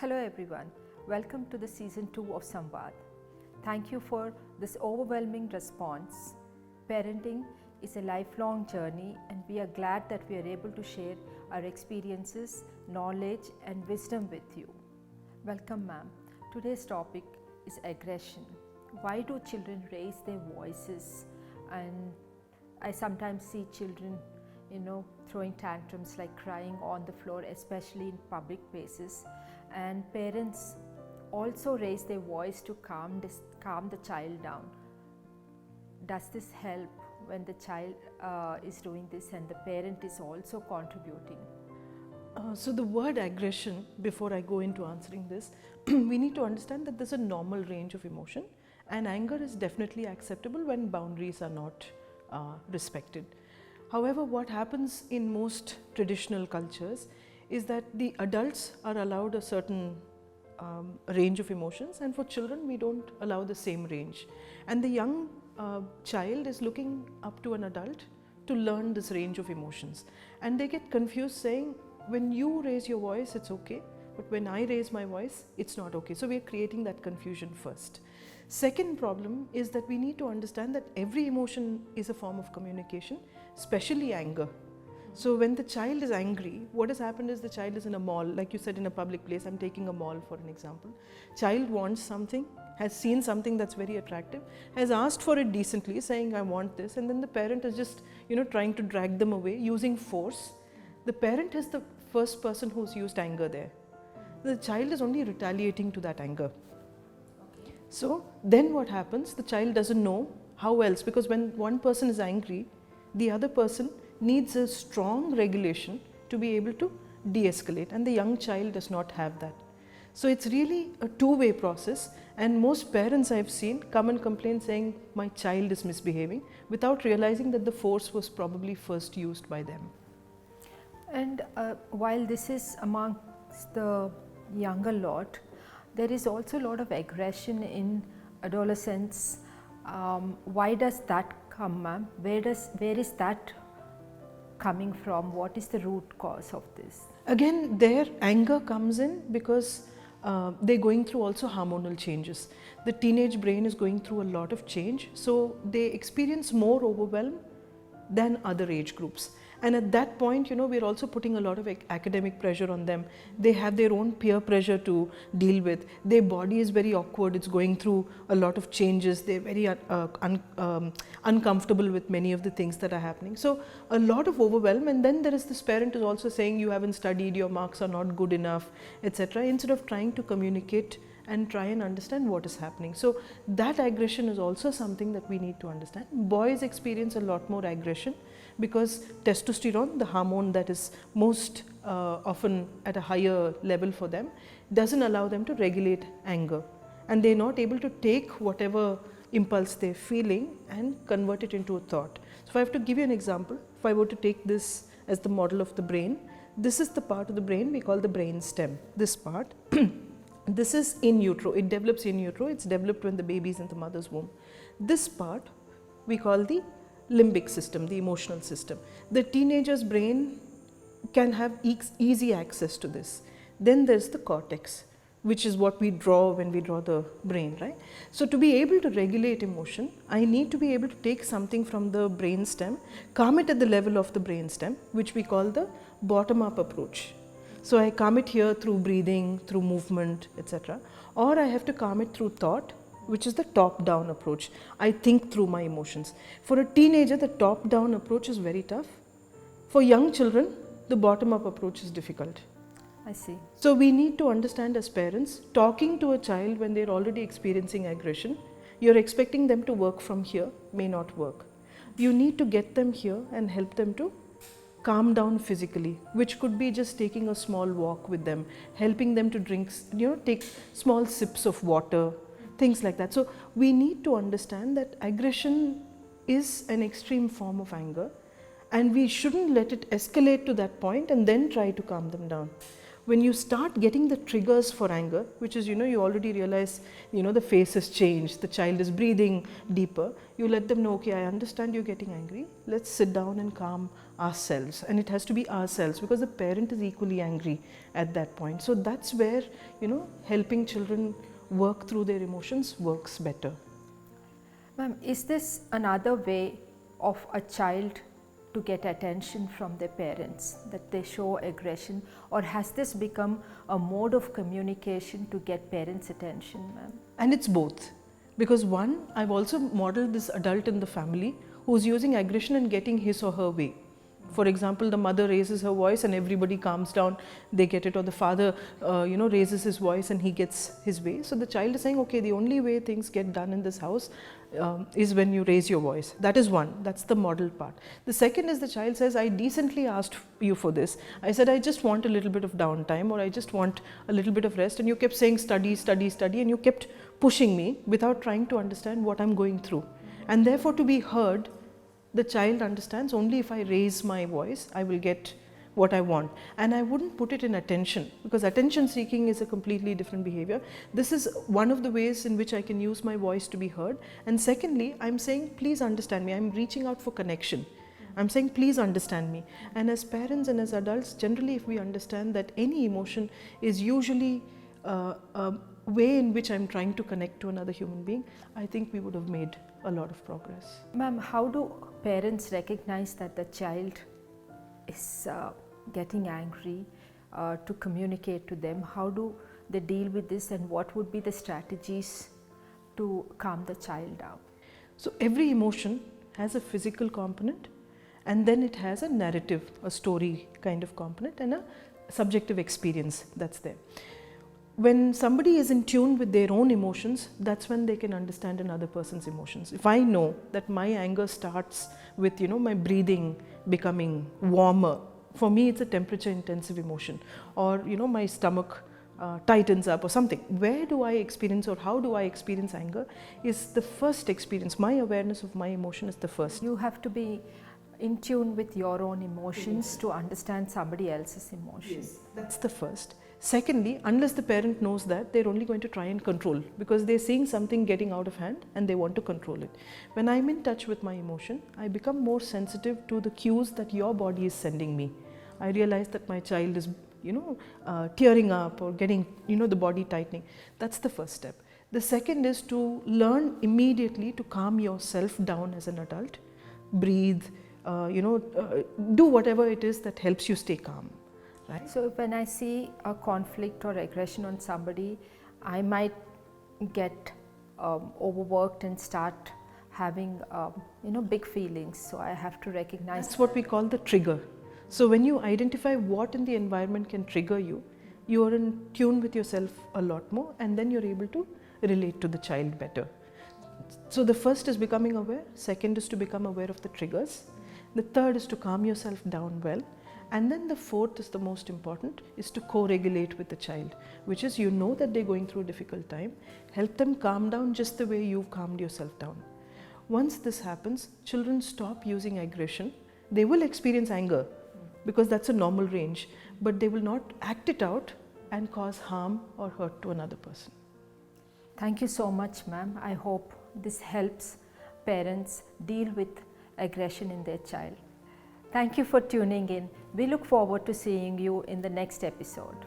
Hello everyone, welcome to the season 2 of Samvadh. Thank you for this overwhelming response. Parenting is a lifelong journey and we are glad that we are able to share our experiences, knowledge and wisdom with you. Welcome ma'am. Today's topic is aggression. Why do children raise their voices? And I sometimes see children throwing tantrums like crying on the floor, especially in public places. And parents also raise their voice to calm the child down. Does this help when the child is doing this and the parent is also contributing? So the word aggression, before I go into answering this, we need to understand that there's a normal range of emotion, and anger is definitely acceptable when boundaries are not respected. However, what happens in most traditional cultures is that the adults are allowed a certain range of emotions, and for children we don't allow the same range. And the young child is looking up to an adult to learn this range of emotions. And they get confused saying, when you raise your voice, it's okay, but when I raise my voice, it's not okay. So we are creating that confusion first. Second problem is that we need to understand that every emotion is a form of communication, especially anger. So when the child is angry, what has happened is the child is in a mall, like you said, in a public place. I'm taking a mall for an example. Child wants something, has seen something that's very attractive, has asked for it decently, saying I want this, and then the parent is just trying to drag them away using force. The parent is the first person who's used anger there. The child is only retaliating to that anger. So then what happens? The child doesn't know how else, because when one person is angry, the other person needs a strong regulation to be able to de-escalate, and the young child does not have that. So it's really a two-way process, and most parents I've seen come and complain saying my child is misbehaving without realizing that the force was probably first used by them. And while this is amongst the younger lot, there is also a lot of aggression in adolescents. Why does that come, ma'am? Where is that coming from? What is the root cause of this? Again, their anger comes in because they're going through also hormonal changes. The teenage brain is going through a lot of change, so they experience more overwhelm than other age groups. And at that point, we're also putting a lot of academic pressure on them. They have their own peer pressure to deal with. Their body is very awkward. It's going through a lot of changes. They're very uncomfortable with many of the things that are happening. So a lot of overwhelm. And then there is this parent who's also saying, you haven't studied, your marks are not good enough, etc. Instead of trying to communicate and try and understand what is happening. So that aggression is also something that we need to understand. Boys experience a lot more aggression because testosterone, the hormone that is most often at a higher level for them, doesn't allow them to regulate anger, and they're not able to take whatever impulse they're feeling and convert it into a thought. So if I have to give you an example, if I were to take this as the model of the brain, this is the part of the brain we call the brain stem, this part. This is in utero, it develops in utero, it's developed when the baby is in the mother's womb. This part we call the limbic system, the emotional system. The teenager's brain can have easy access to this. Then there's the cortex, which is what we draw when we draw the brain, right? So to be able to regulate emotion, I need to be able to take something from the brain stem, calm it at the level of the brain stem, which we call the bottom-up approach. So I calm it here through breathing, through movement, etc. Or I have to calm it through thought, which is the top-down approach. I think through my emotions. For a teenager, the top-down approach is very tough. For young children, the bottom-up approach is difficult. I see. So we need to understand as parents, talking to a child when they're already experiencing aggression, you're expecting them to work from here, may not work. You need to get them here and help them to calm down physically, which could be just taking a small walk with them, helping them to drink, take small sips of water, things like that. So we need to understand that aggression is an extreme form of anger, and we shouldn't let it escalate to that point and then try to calm them down. When you start getting the triggers for anger, which is, you already realize, the face has changed, the child is breathing deeper, you let them know, okay, I understand you're getting angry, let's sit down and calm ourselves. And it has to be ourselves, because the parent is equally angry at that point. So that's where, helping children work through their emotions works better. Ma'am, is this another way of a child to get attention from their parents, that they show aggression, or has this become a mode of communication to get parents' attention, ma'am? And it's both, because one, I've also modeled this adult in the family who's using aggression and getting his or her way. For example, the mother raises her voice and everybody calms down, they get it, or the father raises his voice and he gets his way. So the child is saying, okay, the only way things get done in this house is when you raise your voice. That is one, that's the model part. The second is the child says, I decently asked you for this. I said, I just want a little bit of downtime, or I just want a little bit of rest, and you kept saying study, study, study, and you kept pushing me without trying to understand what I'm going through. And therefore, to be heard, the child understands only if I raise my voice, I will get what I want. And I wouldn't put it in attention, because attention seeking is a completely different behavior. This is one of the ways in which I can use my voice to be heard. And secondly, I'm saying, please understand me. I'm reaching out for connection. I'm saying, please understand me. And as parents and as adults, generally, if we understand that any emotion is usually a way in which I'm trying to connect to another human being, I think we would have made a lot of progress. Ma'am, how do parents recognize that the child is getting angry, to communicate to them? How do they deal with this, and what would be the strategies to calm the child down? So every emotion has a physical component, and then it has a narrative, a story kind of component, and a subjective experience that's there. When somebody is in tune with their own emotions, that's when they can understand another person's emotions. If I know that my anger starts with, my breathing becoming warmer, for me it's a temperature intensive emotion, or, my stomach tightens up or something. Where do I experience, or how do I experience anger is the first experience. My awareness of my emotion is the first. You have to be in tune with your own emotions to understand somebody else's emotions. Yes, that's the first. Secondly, unless the parent knows that, they're only going to try and control, because they're seeing something getting out of hand and they want to control it. When I'm in touch with my emotion, I become more sensitive to the cues that your body is sending me. I realize that my child is, tearing up or getting, the body tightening. That's the first step. The second is to learn immediately to calm yourself down as an adult. Breathe, do whatever it is that helps you stay calm. Right? So when I see a conflict or aggression on somebody, I might get overworked and start having big feelings. So I have to recognize. That's what we call the trigger. So when you identify what in the environment can trigger you, you are in tune with yourself a lot more, and then you're able to relate to the child better. So the first is becoming aware. Second is to become aware of the triggers. The third is to calm yourself down well. And then the fourth is the most important, is to co-regulate with the child, which is, that they're going through a difficult time. Help them calm down just the way you've calmed yourself down. Once this happens, children stop using aggression. They will experience anger because that's a normal range, but they will not act it out and cause harm or hurt to another person. Thank you so much, ma'am. I hope this helps parents deal with aggression in their child. Thank you for tuning in. We look forward to seeing you in the next episode.